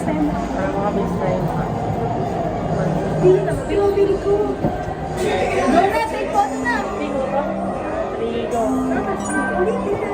FaceTime mo. Para maka-FaceTime. Pinubili ko. Go na, take photo na. Bingo ba? Rigo. Ulitin na.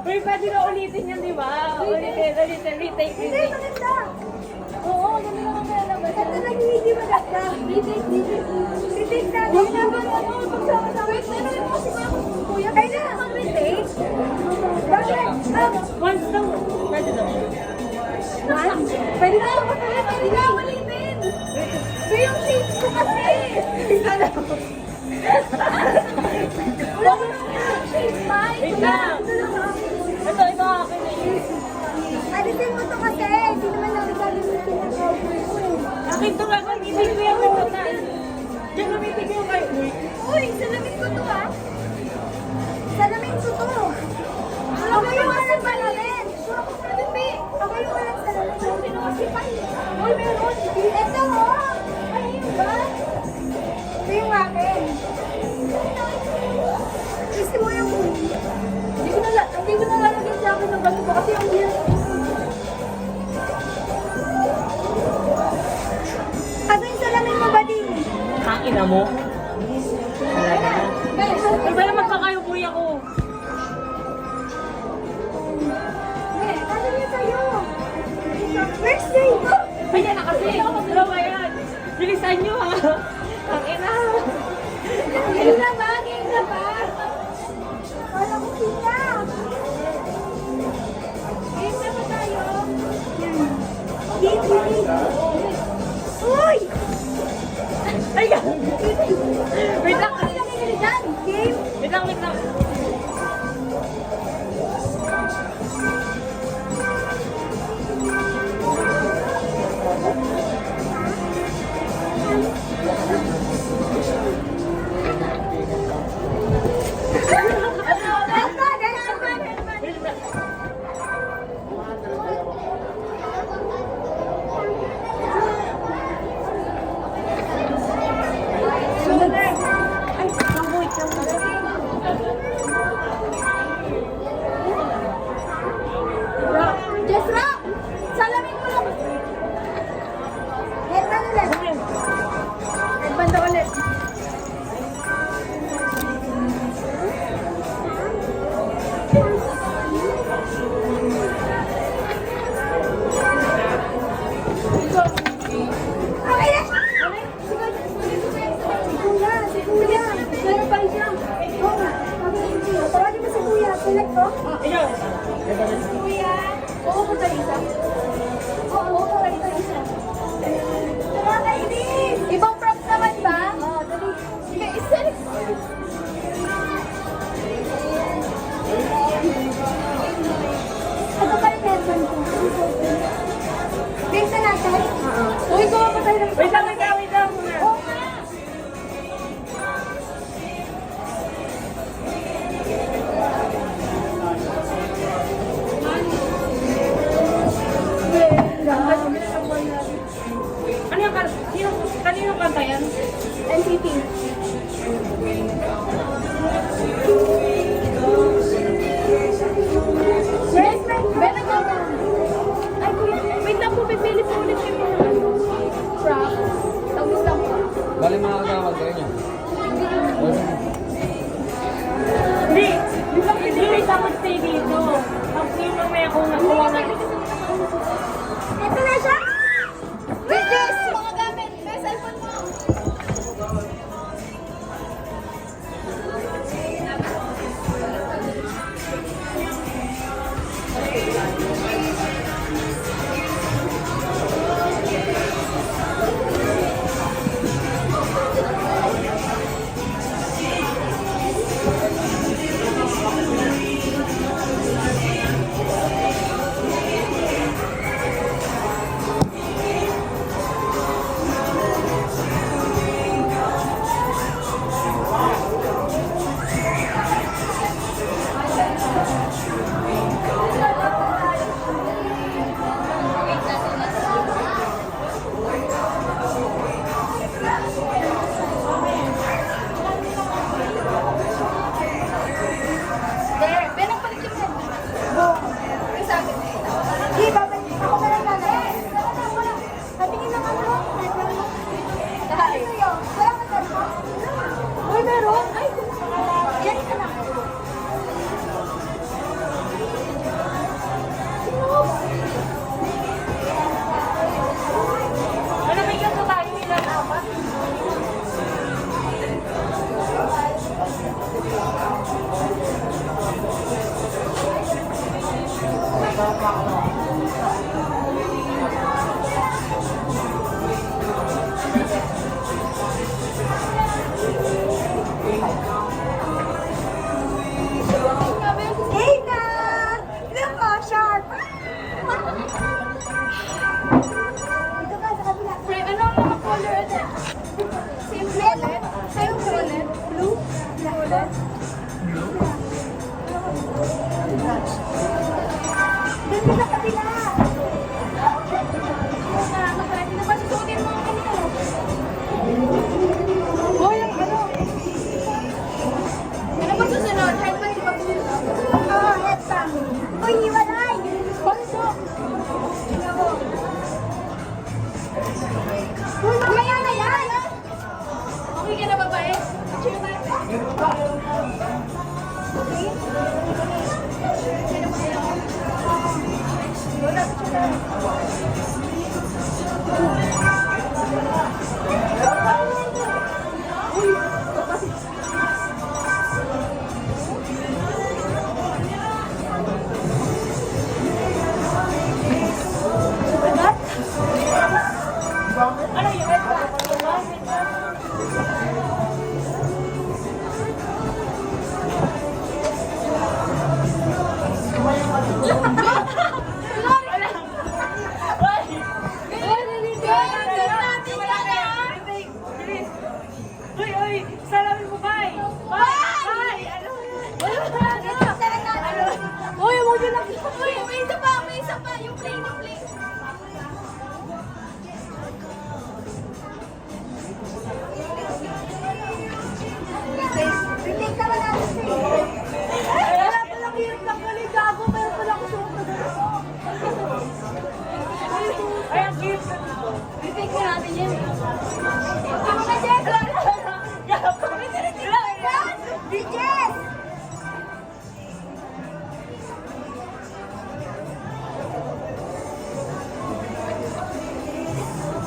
Uy, pwede na ulitin yan, di ba? Ulitin, retake. Hindi, maganda. Oo, ganda naman kaya naman. Ganda lang hindi maganda. Retake na. Huwag naman, pagsama-sama. Wait, ano yung kasi kuya? Kailangan mag-retake? Bakit? Once lang. Pwede na. Once? Pwede na. Pwede na ulitin. So yung shades ko kasi. Ano? Wala ko yung shades, Mike. Wait lang. Ito akin eh. Alisin mo to kasi. Hindi naman namin gagamitin ang cover ko eh. Akin to nga, gamitin ko yung kawasan. Diyan gamitin ko yung kayo. Uy, salamin ko to ah. Salamin ko to. Ako yung walang salamin. Hindi. Ako yung walang salamin. Ako yung sinukasipan. Uy, meron. Ito oh. Ay, yun ba? Ito yung akin. Gusto mo yung hindi ko nalalagyan sa akin ng ganito kasi yung hirap. Ano yung salamin mo ba din? Ang ina mo. Talaga. Ay, ba naman pa kayo, kuya ko? Ano niya sa'yo? First day! Ayan na kasi. Dalawa yan. Bilisan nyo ha. Ang ina. Game na ba? Game na ba? Wala ko sila. Game na ba tayo? Game, Uy! Ay, wait lang. Ano lang yung dyan? Game? Wait lang. Just rock! Salamin mo lang! Headband ulit! Headband ulit! Okay na! Si Kuya! Meron pa rin siya! Oo nga! Tawagin mo si Kuya! Select ko? Ikaw. Kuya! Oo ko tayo isa. Oo ko tayo isa. Tara kainis! Ibang props naman ba? Oo, dali. Sige, iselect. Ito pa rin headband ko. Big na natin? Oo. Uy, gawa pa tayo ng... Wait lang muna. Oo nga. Ano yung kanino kanta yan? NCT. Yes, Ben, ikaw na. Ay, kuya, wait lang po, pipili po ulit yung mga props. Tapos lang po. Bali mga agawad kayo niya. Hindi. Di ba pinili sa mag-stay dito? Tapos yung mamaya kung nakuha na. Ito na siya! Witness! Mga gamit! May cellphone mo! Dito sa kabila. Hindi na ba susuotin mo ang kanino? Hoy, ang ano? Ano ba susunod? Headband ba susunod? Oo, headband. Uy, hiwalay! Pansok! Uy, mamaya na yan! Okay ka na babae? Cheer tayo. Okay? Ano yun? Uy, uy! Salamin mo, Bay! Bay! Ano? Uy, huwag nyo lang. Uy, may isa pa. Yung play, yung play. Retake ka ba natin, Steve? Wala pa lang hirap ng kaligago, pero pala ko suot na gano'n. Ay, ang cute ka dito. Retake ka natin yan. Ano ka, Jess? Di Jess!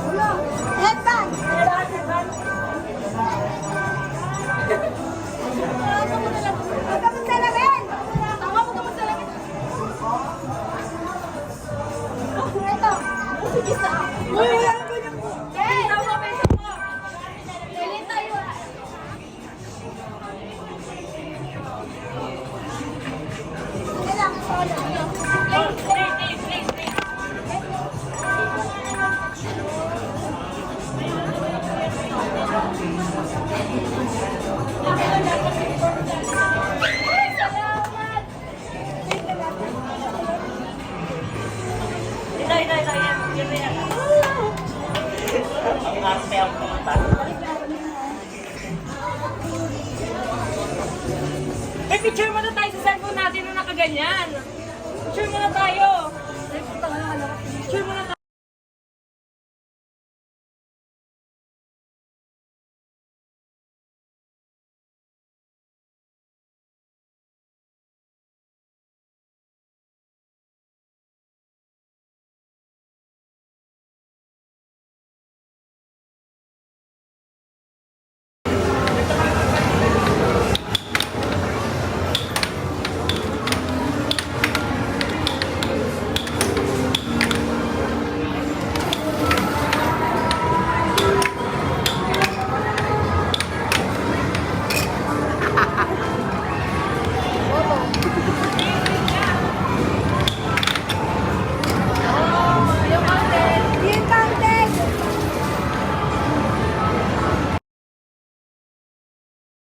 Ulo, headband! Huwag ka mong salamin! Tama mo ka mong salamin! Ito! Isa! Uy, wala ko yung... Yes! Tama mo, isa mo! Dali tayo! Sige lang, solo. Salamat! May picture muna tayo sa cellphone natin na nakaganyan. Picture muna tayo. Picture muna tayo.